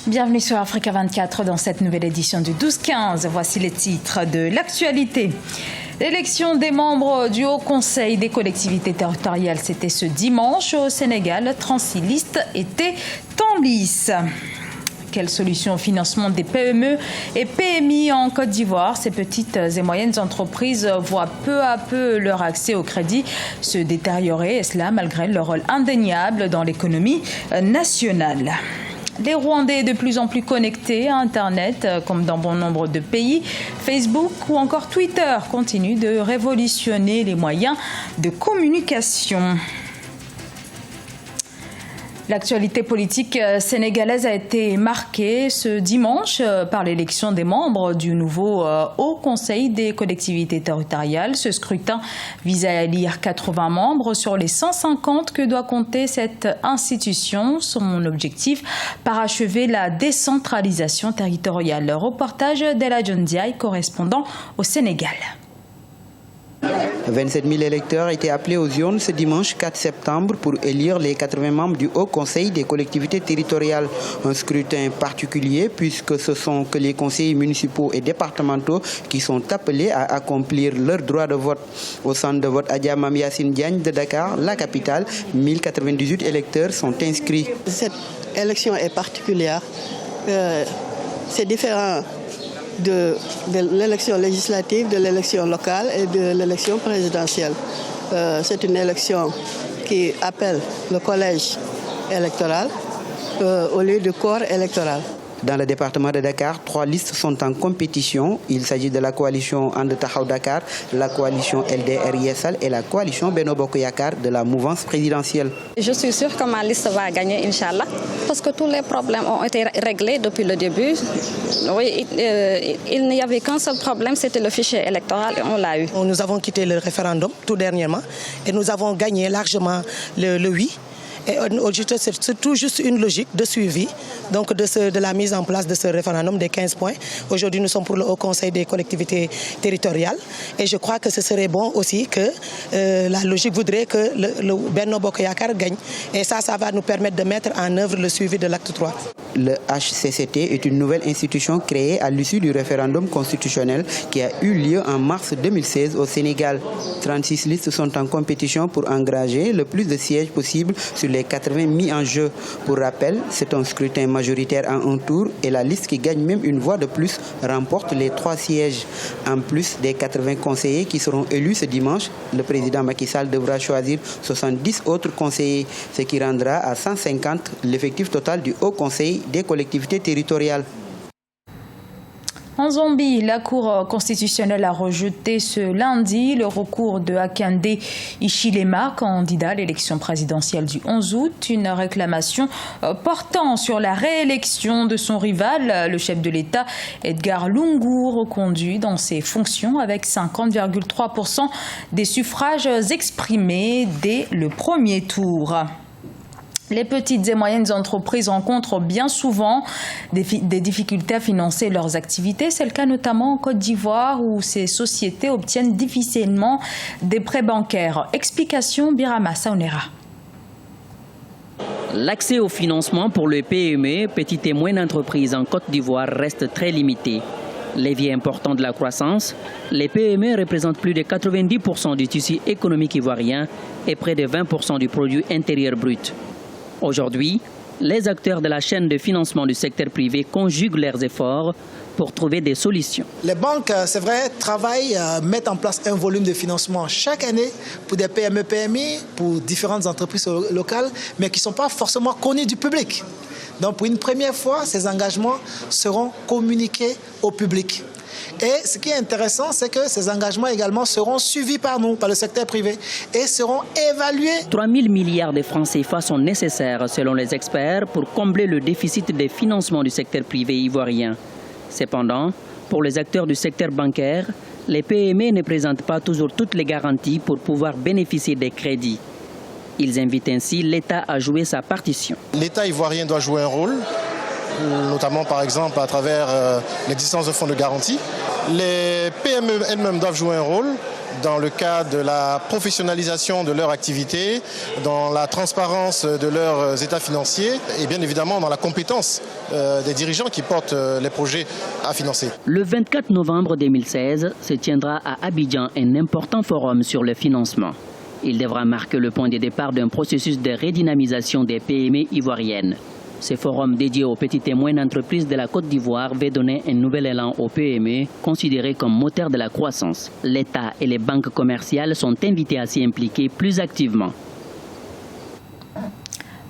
Bienvenue sur Africa 24 dans cette nouvelle édition du 12-15. Voici les titres de l'actualité. L'élection des membres du Haut Conseil des collectivités territoriales, c'était ce dimanche au Sénégal. 36 listes étaient en lice. Quelle solution au financement des PME et PMI en Côte d'Ivoire? Ces petites et moyennes entreprises voient peu à peu leur accès au crédit se détériorer, et cela malgré leur rôle indéniable dans l'économie nationale. Les Rwandais de plus en plus connectés à Internet, comme dans bon nombre de pays. Facebook ou encore Twitter continuent de révolutionner les moyens de communication. L'actualité politique sénégalaise a été marquée ce dimanche par l'élection des membres du nouveau Haut Conseil des collectivités territoriales. Ce scrutin vise à élire 80 membres sur les 150 que doit compter cette institution. Son objectif, parachever la décentralisation territoriale. Reportage d'Ella Ndiaye, correspondant au Sénégal. 27 000 électeurs étaient appelés aux urnes ce dimanche 4 septembre pour élire les 80 membres du Haut Conseil des collectivités territoriales. Un scrutin particulier puisque ce sont que les conseillers municipaux et départementaux qui sont appelés à accomplir leur droit de vote. Au centre de vote Adja Mam Yassine Diagne de Dakar, la capitale, 1098 électeurs sont inscrits. Cette élection est particulière. C'est différent de l'élection législative, de l'élection locale et de l'élection présidentielle. C'est une élection qui appelle le collège électoral au lieu du corps électoral. Dans le département de Dakar, 3 listes sont en compétition. Il s'agit de la coalition And Tahaw Dakar, la coalition LDR Yessal et la coalition Benno Bokk Yakaar de la mouvance présidentielle. Je suis sûre que ma liste va gagner, Inch'Allah, parce que tous les problèmes ont été réglés depuis le début. Oui, il n'y avait qu'un seul problème, c'était le fichier électoral et on l'a eu. Nous avons quitté le référendum tout dernièrement et nous avons gagné largement le oui. Et c'est tout juste une logique de suivi donc de la mise en place de ce référendum des 15 points. Aujourd'hui, nous sommes pour le Haut Conseil des collectivités territoriales. Et je crois que ce serait bon aussi que la logique voudrait que le Benno Bokk Yakaar gagne. Et ça va nous permettre de mettre en œuvre le suivi de l'acte 3. Le HCCT est une nouvelle institution créée à l'issue du référendum constitutionnel qui a eu lieu en mars 2016 au Sénégal. 36 listes sont en compétition pour engranger le plus de sièges possible sur les 80 mis en jeu. Pour rappel, c'est un scrutin majoritaire en un tour et la liste qui gagne même une voix de plus remporte les 3 sièges. En plus des 80 conseillers qui seront élus ce dimanche, le président Macky Sall devra choisir 70 autres conseillers, ce qui rendra à 150 l'effectif total du Haut Conseil des collectivités territoriales. En Zambie, la Cour constitutionnelle a rejeté ce lundi le recours de Hakainde Hichilema, candidat à l'élection présidentielle du 11 août. Une réclamation portant sur la réélection de son rival, le chef de l'État Edgar Lungu, reconduit dans ses fonctions avec 50,3% des suffrages exprimés dès le premier tour. Les petites et moyennes entreprises rencontrent bien souvent des difficultés à financer leurs activités. C'est le cas notamment en Côte d'Ivoire où ces sociétés obtiennent difficilement des prêts bancaires. Explication Birama Saonera. L'accès au financement pour les PME, petites et moyennes entreprises en Côte d'Ivoire, reste très limité. Levier important de la croissance, les PME représentent plus de 90% du tissu économique ivoirien et près de 20% du produit intérieur brut. Aujourd'hui, les acteurs de la chaîne de financement du secteur privé conjuguent leurs efforts pour trouver des solutions. Les banques, c'est vrai, travaillent, mettent en place un volume de financement chaque année pour des PME, PMI, pour différentes entreprises locales, mais qui ne sont pas forcément connues du public. Donc pour une première fois, ces engagements seront communiqués au public. Et ce qui est intéressant, c'est que ces engagements également seront suivis par nous, par le secteur privé, et seront évalués. 3 000 milliards de francs CFA sont nécessaires, selon les experts, pour combler le déficit des financements du secteur privé ivoirien. Cependant, pour les acteurs du secteur bancaire, les PME ne présentent pas toujours toutes les garanties pour pouvoir bénéficier des crédits. Ils invitent ainsi l'État à jouer sa partition. L'État ivoirien doit jouer un rôle, notamment par exemple à travers l'existence de fonds de garantie. Les PME elles-mêmes doivent jouer un rôle, dans le cadre de la professionnalisation de leur activité, dans la transparence de leurs états financiers et bien évidemment dans la compétence des dirigeants qui portent les projets à financer. Le 24 novembre 2016 se tiendra à Abidjan un important forum sur le financement. Il devra marquer le point de départ d'un processus de redynamisation des PME ivoiriennes. Ce forum dédié aux petites et moyennes entreprises de la Côte d'Ivoire va donner un nouvel élan aux PME, considérées comme moteur de la croissance. L'État et les banques commerciales sont invités à s'y impliquer plus activement.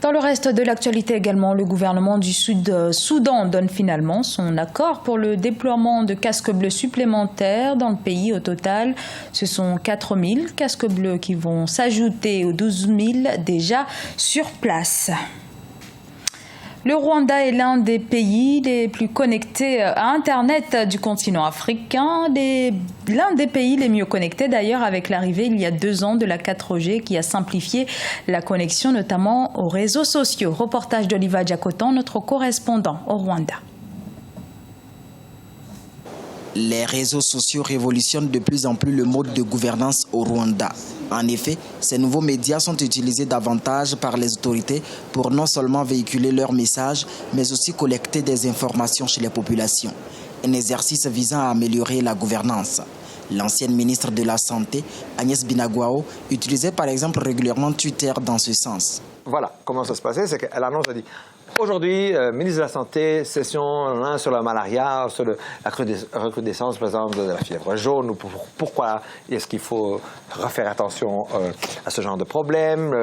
Dans le reste de l'actualité également, le gouvernement du Soudan donne finalement son accord pour le déploiement de casques bleus supplémentaires dans le pays. Au total, ce sont 4 000 casques bleus qui vont s'ajouter aux 12 000 déjà sur place. Le Rwanda est l'un des pays les plus connectés à Internet du continent africain, l'un des pays les mieux connectés d'ailleurs avec l'arrivée il y a 2 ans de la 4G qui a simplifié la connexion notamment aux réseaux sociaux. Reportage d'Oliva Diakotan, notre correspondant au Rwanda. Les réseaux sociaux révolutionnent de plus en plus le mode de gouvernance au Rwanda. En effet, ces nouveaux médias sont utilisés davantage par les autorités pour non seulement véhiculer leurs messages, mais aussi collecter des informations chez les populations. Un exercice visant à améliorer la gouvernance. L'ancienne ministre de la Santé, Agnès Binagwaho, utilisait par exemple régulièrement Twitter dans ce sens. Voilà comment ça se passait, c'est qu'elle annonce, elle dit aujourd'hui, ministre de la Santé, session sur la malaria, sur la recrudescence, par exemple, de la fièvre jaune, ou pourquoi est-ce qu'il faut refaire attention à ce genre de problème.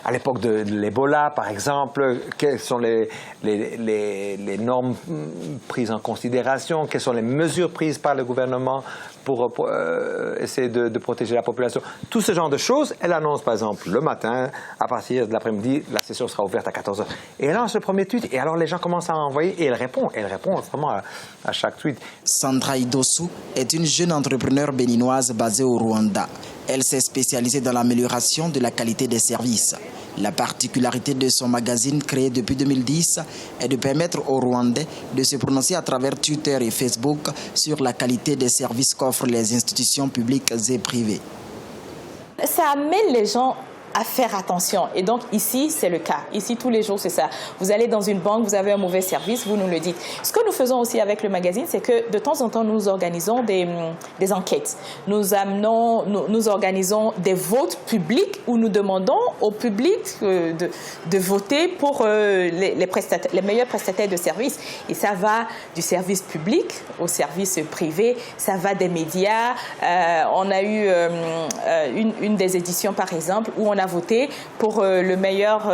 À l'époque de l'Ebola, par exemple, quelles sont les normes prises en considération, quelles sont les mesures prises par le gouvernement pour essayer de protéger la population. Tout ce genre de choses, elle annonce par exemple le matin, à partir de l'après-midi, la session sera ouverte à 14h. Et elle lance le premier tweet, et alors les gens commencent à envoyer, et elle répond vraiment à chaque tweet. Sandra Idossou est une jeune entrepreneure béninoise basée au Rwanda. Elle s'est spécialisée dans l'amélioration de la qualité des services. La particularité de son magazine créé depuis 2010 est de permettre aux Rwandais de se prononcer à travers Twitter et Facebook sur la qualité des services qu'offrent les institutions publiques et privées. Ça amène les gens à faire attention. Et donc ici, c'est le cas. Ici, tous les jours, c'est ça. Vous allez dans une banque, vous avez un mauvais service, vous nous le dites. Ce que nous faisons aussi avec le magazine, c'est que de temps en temps, nous organisons des enquêtes. Nous organisons des votes publics où nous demandons au public de voter pour les meilleurs prestataires de services. Et ça va du service public au service privé, ça va des médias. On a eu une des éditions, par exemple, où on a voté pour le meilleur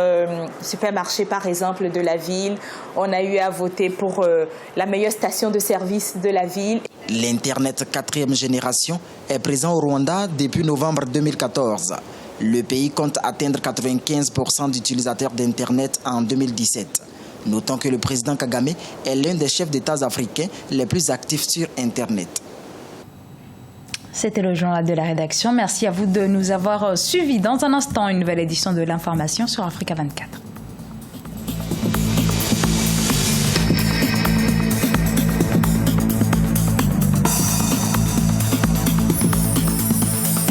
supermarché, par exemple, de la ville. On a eu à voter pour la meilleure station de service de la ville. L'Internet 4e génération est présent au Rwanda depuis novembre 2014. Le pays compte atteindre 95% d'utilisateurs d'Internet en 2017. Notons que le président Kagame est l'un des chefs d'État africains les plus actifs sur Internet. C'était le journal de la rédaction. Merci à vous de nous avoir suivis. Dans un instant, une nouvelle édition de l'information sur Africa 24.